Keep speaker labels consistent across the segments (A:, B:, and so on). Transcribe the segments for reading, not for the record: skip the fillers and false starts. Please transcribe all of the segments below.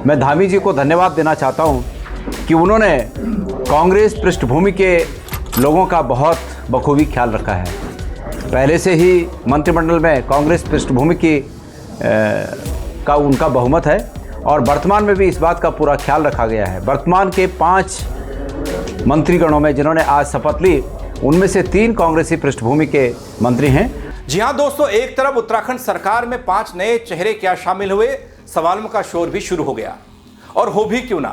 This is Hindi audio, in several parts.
A: मैं धामी जी को धन्यवाद देना चाहता हूं कि उन्होंने कांग्रेस पृष्ठभूमि के लोगों का बहुत बखूबी ख्याल रखा है। पहले से ही मंत्रिमंडल में कांग्रेस पृष्ठभूमि की का उनका बहुमत है और वर्तमान में भी इस बात का पूरा ख्याल रखा गया है। वर्तमान के 5 मंत्रीगणों में जिन्होंने आज शपथ ली, उनमें से 3 कांग्रेसी पृष्ठभूमि के मंत्री हैं।
B: जी हां दोस्तों, एक तरफ उत्तराखंड सरकार में 5 नए चेहरे क्या शामिल हुए, सवालों का शोर भी शुरू हो गया। और हो भी क्यों ना,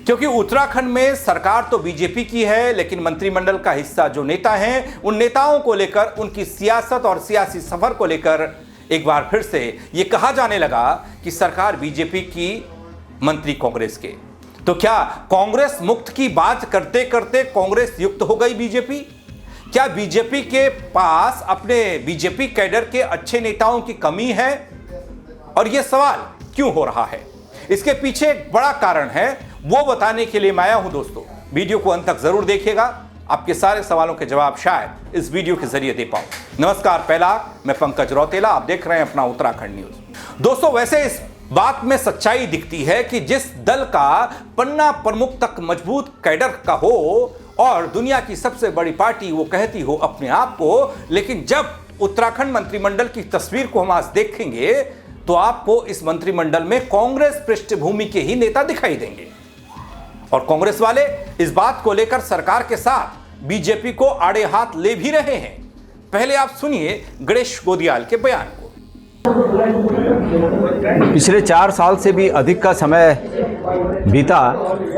B: क्योंकि उत्तराखंड में सरकार तो बीजेपी की है, लेकिन मंत्रिमंडल का हिस्सा जो नेता हैं, उन नेताओं को लेकर, उनकी सियासत और सियासी सफर को लेकर एक बार फिर से यह कहा जाने लगा कि सरकार बीजेपी की, मंत्री कांग्रेस के। तो क्या कांग्रेस मुक्त की बात करते करते कांग्रेस युक्त हो गई बीजेपी? क्या बीजेपी के पास अपने बीजेपी कैडर के अच्छे नेताओं की कमी है? और यह सवाल क्यों हो रहा है, इसके पीछे एक बड़ा कारण है, वो बताने के लिए मैं आया हूं। दोस्तों, वीडियो को अंत तक जरूर देखिएगा, आपके सारे सवालों के जवाब शायद इस वीडियो के जरिए दे पाऊं। नमस्कार, पहला मैं पंकज रौतेला, आप देख रहे हैं अपना उत्तराखंड न्यूज। दोस्तों, वैसे इस बात में सच्चाई दिखती है कि जिस दल का पन्ना प्रमुख तक मजबूत कैडर का हो और दुनिया की सबसे बड़ी पार्टी वो कहती हो अपने आप को, लेकिन जब उत्तराखंड मंत्रिमंडल की तस्वीर को हम आज देखेंगे तो आपको इस मंत्रिमंडल में कांग्रेस पृष्ठभूमि के ही नेता दिखाई देंगे। और कांग्रेस वाले इस बात को लेकर सरकार के साथ बीजेपी को आड़े हाथ ले भी रहे हैं। पहले आप सुनिए गणेश गोदियाल के बयान को।
A: पिछले 4 साल से भी अधिक का समय बीता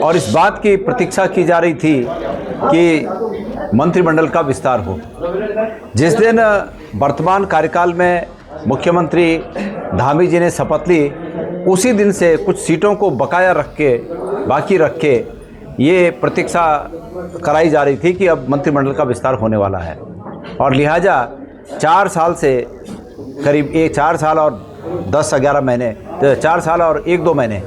A: और इस बात की प्रतीक्षा की जा रही थी कि मंत्रिमंडल का विस्तार हो। जिस दिन वर्तमान कार्यकाल में मुख्यमंत्री धामी जी ने शपथ ली, उसी दिन से कुछ सीटों को बकाया बाकी रख के ये प्रतीक्षा कराई जा रही थी कि अब मंत्रिमंडल का विस्तार होने वाला है। और लिहाजा 4 साल से करीब 4 साल और 10-11 महीने, 4 साल और 1-2 महीने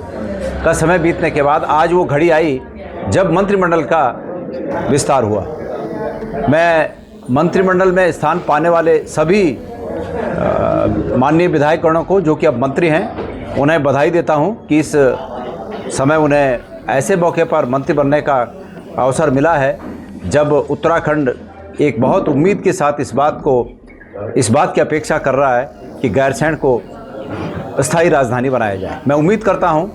A: का समय बीतने के बाद आज वो घड़ी आई जब मंत्रिमंडल का विस्तार हुआ। मैं मंत्रिमंडल में स्थान पाने वाले सभी माननीय विधायकगणों को, जो कि अब मंत्री हैं, उन्हें बधाई देता हूं कि इस समय उन्हें ऐसे मौके पर मंत्री बनने का अवसर मिला है जब उत्तराखंड एक बहुत उम्मीद के साथ इस बात की अपेक्षा कर रहा है कि गैरसैंण को स्थायी राजधानी बनाया जाए। मैं उम्मीद करता हूं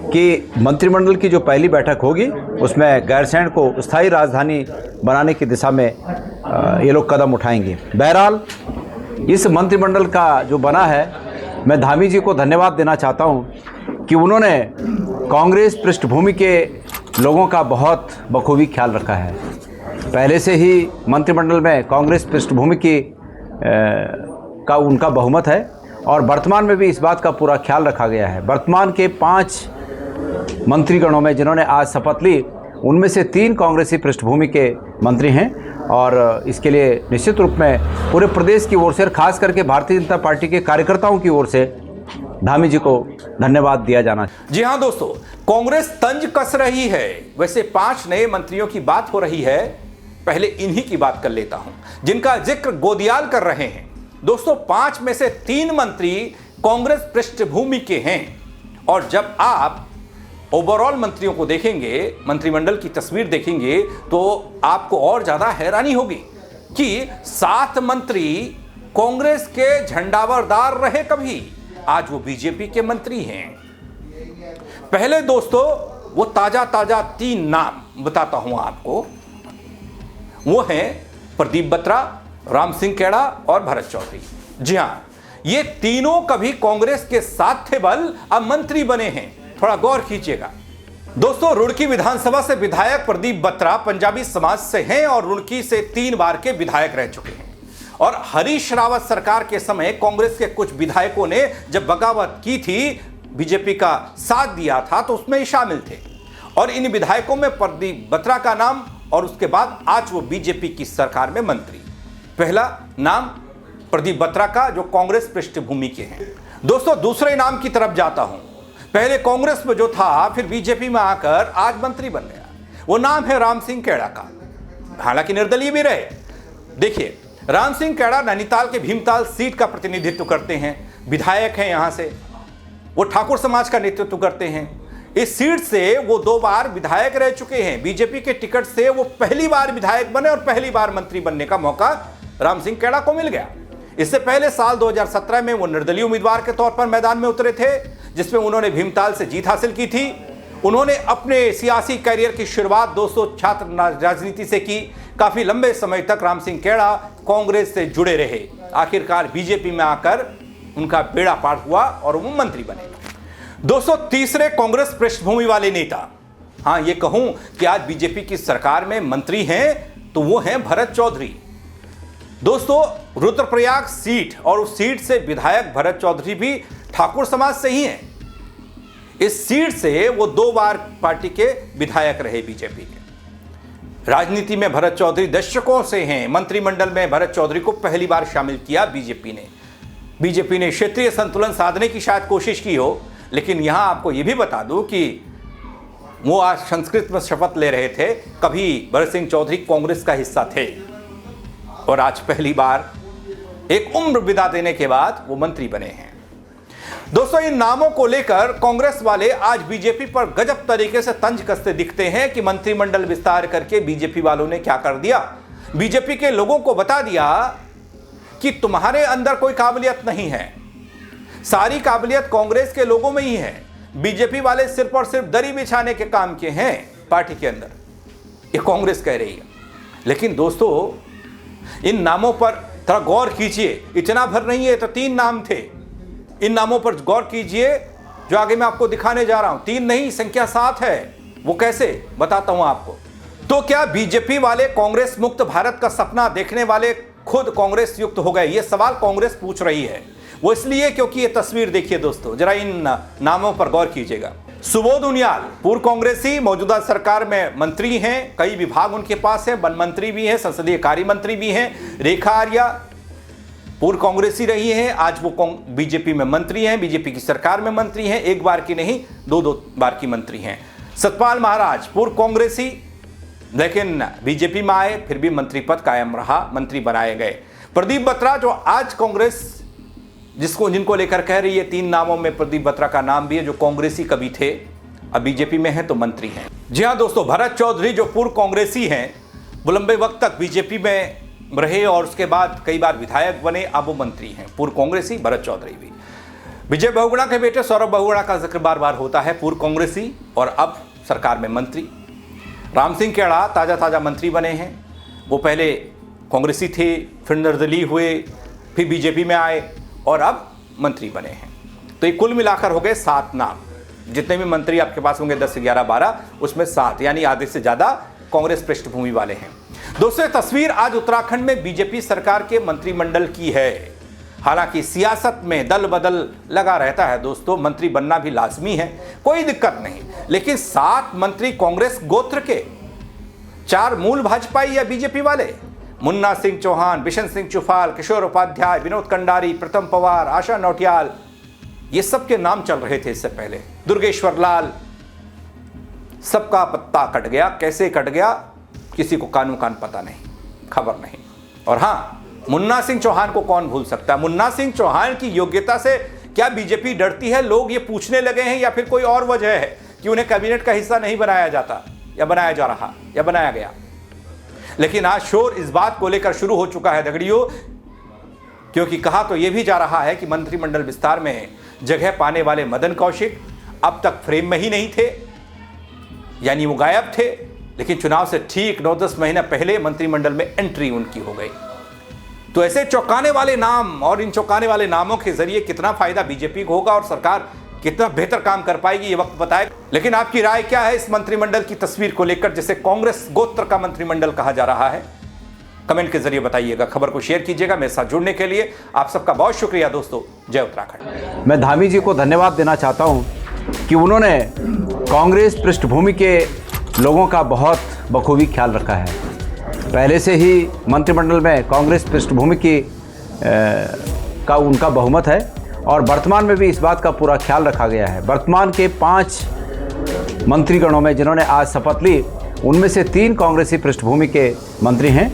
A: कि मंत्रिमंडल की जो पहली बैठक होगी उसमें गैरसैंण को स्थायी राजधानी बनाने की दिशा में ये लोग कदम उठाएंगे। बहरहाल इस मंत्रिमंडल का जो बना है, मैं धामी जी को धन्यवाद देना चाहता हूं कि उन्होंने कांग्रेस पृष्ठभूमि के लोगों का बहुत बखूबी ख्याल रखा है। पहले से ही मंत्रिमंडल में कांग्रेस पृष्ठभूमि की का उनका बहुमत है और वर्तमान में भी इस बात का पूरा ख्याल रखा गया है। वर्तमान के 5 मंत्रीगणों में जिन्होंने आज शपथ ली, उनमें से 3 कांग्रेसी पृष्ठभूमि के मंत्री हैं और इसके लिए निश्चित रूप में पूरे प्रदेश की ओर से, खास करके भारतीय जनता पार्टी के कार्यकर्ताओं की ओर से धामी जी को धन्यवाद दिया जाना।
B: जी हां दोस्तों, कांग्रेस तंज कस रही है। वैसे 5 नए मंत्रियों की बात हो रही है, पहले इन्हीं की बात कर लेता हूं जिनका जिक्र गोदियाल कर रहे हैं। दोस्तों, 5 में से 3 मंत्री कांग्रेस पृष्ठभूमि के हैं और जब आप ओवरऑल मंत्रियों को देखेंगे, मंत्रिमंडल की तस्वीर देखेंगे, तो आपको और ज्यादा हैरानी होगी कि 7 मंत्री कांग्रेस के झंडावरदार रहे कभी, आज वो बीजेपी के मंत्री हैं। पहले दोस्तों वो ताजा 3 नाम बताता हूं आपको। वो हैं प्रदीप बत्रा, राम सिंह खेड़ा और भरत चौधरी। जी हां, ये तीनों कभी कांग्रेस के साथ थे, बल अब मंत्री बने हैं। थोड़ा गौर कीजिएगा दोस्तों। रुड़की विधानसभा से विधायक प्रदीप बत्रा पंजाबी समाज से हैं और रुड़की से 3 बार के विधायक रह चुके हैं। और हरीश रावत सरकार के समय कांग्रेस के कुछ विधायकों ने जब बगावत की थी, बीजेपी का साथ दिया था, तो उसमें शामिल थे। और इन विधायकों में प्रदीप बत्रा का नाम, और उसके बाद आज वो बीजेपी की सरकार में मंत्री। पहला नाम प्रदीप बत्रा का, जो कांग्रेस पृष्ठभूमि के हैं। दोस्तों, दूसरे नाम की तरफ जाता हूं। पहले कांग्रेस में जो था, फिर बीजेपी में आकर आज मंत्री बन गया। वो नाम है राम सिंह खेड़ा का, हालांकि निर्दलीय भी रहे। देखिए, राम सिंह खेड़ा नैनीताल के भीमताल सीट का प्रतिनिधित्व करते हैं, विधायक हैं यहां से। वो ठाकुर समाज का नेतृत्व करते हैं। इस सीट से वो 2 बार विधायक रह चुके हैं। बीजेपी के टिकट से वो पहली बार विधायक बने और पहली बार मंत्री बनने का मौका राम सिंह खेड़ा को मिल गया। इससे पहले साल 2017 में वो निर्दलीय उम्मीदवार के तौर पर मैदान में उतरे थे, जिसमें उन्होंने भीमताल से जीत हासिल की थी। उन्होंने अपने सियासी करियर की शुरुआत दोस्तों छात्र राजनीति से की। काफी लंबे समय तक राम सिंह खेड़ा कांग्रेस से जुड़े रहे। आखिरकार बीजेपी में आकर उनका बेड़ा पार हुआ और वो मंत्री बने। दोस्तों, तीसरे कांग्रेस पृष्ठभूमि वाले नेता, हाँ ये कहूं कि आज बीजेपी की सरकार में मंत्री हैं तो वो हैं भरत चौधरी। दोस्तों, रुद्रप्रयाग सीट और उस सीट से विधायक भरत चौधरी भी ठाकुर समाज से ही हैं। इस सीट से वो 2 बार पार्टी के विधायक रहे बीजेपी के। राजनीति में भरत चौधरी दशकों से हैं। मंत्रिमंडल में भरत चौधरी को पहली बार शामिल किया बीजेपी ने क्षेत्रीय संतुलन साधने की शायद कोशिश की हो, लेकिन यहां आपको यह भी बता दूं कि वो आज संस्कृत में शपथ ले रहे थे। कभी भरत सिंह चौधरी कांग्रेस का हिस्सा थे और आज पहली बार एक उम्र विदा देने के बाद वो मंत्री बने हैं। दोस्तों, इन नामों को लेकर कांग्रेस वाले आज बीजेपी पर गजब तरीके से तंज कसते दिखते हैं कि मंत्रिमंडल विस्तार करके बीजेपी वालों ने क्या कर दिया। बीजेपी के लोगों को बता दिया कि तुम्हारे अंदर कोई काबिलियत नहीं है, सारी काबिलियत कांग्रेस के लोगों में ही है। बीजेपी वाले सिर्फ और सिर्फ दरी बिछाने के काम के हैं पार्टी के अंदर, ये कांग्रेस कह रही है। लेकिन दोस्तों, इन नामों पर थोड़ा गौर कीजिए। इतना भर नहीं है तो 3 नाम थे। इन नामों पर गौर कीजिए जो आगे मैं आपको दिखाने जा रहा हूं। 3 नहीं, संख्या 7 है। वो कैसे, बताता हूं आपको। तो क्या बीजेपी वाले कांग्रेस मुक्त भारत का सपना देखने वाले खुद कांग्रेस युक्त हो गए? ये सवाल कांग्रेस पूछ रही है। वो इसलिए क्योंकि ये तस्वीर देखिए दोस्तों, जरा इन नामों पर गौर कीजिएगा। सुबोध उनियाल पूर्व कांग्रेसी, मौजूदा सरकार में मंत्री हैं, कई विभाग उनके पास है, वन मंत्री भी हैं, संसदीय कार्य मंत्री भी हैं। रेखा आर्या पूर्व कांग्रेसी रही हैं, आज वो बीजेपी में मंत्री हैं, बीजेपी की सरकार में मंत्री हैं। 1 बार की नहीं, 2 बार की मंत्री हैं। सतपाल महाराज पूर्व कांग्रेसी, लेकिन बीजेपी में आए, फिर भी मंत्री पद कायम रहा, मंत्री बनाए गए। प्रदीप बत्रा जो आज कांग्रेस जिनको लेकर कह रही है, 3 नामों में प्रदीप बत्रा का नाम भी है, जो कांग्रेसी कभी थे, अब बीजेपी में हैं तो मंत्री हैं। जी हां दोस्तों, भरत चौधरी जो पूर्व कांग्रेसी हैं, वो लंबे वक्त तक बीजेपी में रहे और उसके बाद कई बार विधायक बने, अब वो मंत्री हैं। पूर्व कांग्रेसी भरत चौधरी भी। विजय बहुगुणा के बेटे सौरभ बहुगुणा का जिक्र बार बार होता है, पूर्व कांग्रेसी और अब सरकार में मंत्री। राम सिंह खेड़ा ताजा मंत्री बने हैं। वो पहले कांग्रेसी थे, फिर निर्दलीय हुए, फिर बीजेपी में आए और अब मंत्री बने हैं। तो ये कुल मिलाकर हो गए 7 नाम। जितने भी मंत्री आपके पास होंगे 10 से 11 12, उसमें 7 यानी आधे से ज्यादा कांग्रेस पृष्ठभूमि वाले हैं। दोस्तों, तस्वीर आज उत्तराखंड में बीजेपी सरकार के मंत्रिमंडल की है। हालांकि सियासत में दल बदल लगा रहता है दोस्तों, मंत्री बनना भी लाजमी है, कोई दिक्कत नहीं। लेकिन 7 मंत्री कांग्रेस गोत्र के, 4 मूल भाजपाई या बीजेपी वाले, मुन्ना सिंह चौहान, बिशन सिंह चुफाल, किशोर उपाध्याय, विनोद कंडारी, प्रीतम पवार, आशा नौटियाल, ये सबके नाम चल रहे थे इससे पहले। दुर्गेश्वर लाल, सबका पत्ता कट गया। कैसे कट गया किसी को कानून पता नहीं, खबर नहीं। और हाँ, मुन्ना सिंह चौहान को कौन भूल सकता है। मुन्ना सिंह चौहान की योग्यता से क्या बीजेपी डरती है? लोग ये पूछने लगे हैं, या फिर कोई और वजह है कि उन्हें कैबिनेट का हिस्सा नहीं बनाया जाता, या बनाया जा रहा, या बनाया गया। लेकिन आज शोर इस बात को लेकर शुरू हो चुका है दगड़ियों, क्योंकि कहा तो यह भी जा रहा है कि मंत्रिमंडल विस्तार में जगह पाने वाले मदन कौशिक अब तक फ्रेम में ही नहीं थे, यानी वो गायब थे। लेकिन चुनाव से ठीक 9-10 महीना पहले मंत्रिमंडल में एंट्री उनकी हो गई। तो ऐसे चौंकाने वाले नाम और इन चौंकाने वाले नामों के जरिए कितना फायदा बीजेपी को होगा और सरकार कितना बेहतर काम कर पाएगी, ये वक्त बताएगा। लेकिन आपकी राय क्या है इस मंत्रिमंडल की तस्वीर को लेकर, जिसे कांग्रेस गोत्र का मंत्रिमंडल कहा जा रहा है? कमेंट के जरिए बताइएगा, खबर को शेयर कीजिएगा। मेरे साथ जुड़ने के लिए आप सबका बहुत शुक्रिया दोस्तों। जय उत्तराखंड।
A: मैं धामी जी को धन्यवाद देना चाहता हूं कि उन्होंने कांग्रेस पृष्ठभूमि के लोगों का बहुत बखूबी ख्याल रखा है। पहले से ही मंत्रिमंडल में कांग्रेस पृष्ठभूमि की का उनका बहुमत है और वर्तमान में भी इस बात का पूरा ख्याल रखा गया है। वर्तमान के 5 मंत्रीगणों में जिन्होंने आज शपथ ली, उनमें से 3 कांग्रेसी पृष्ठभूमि के मंत्री हैं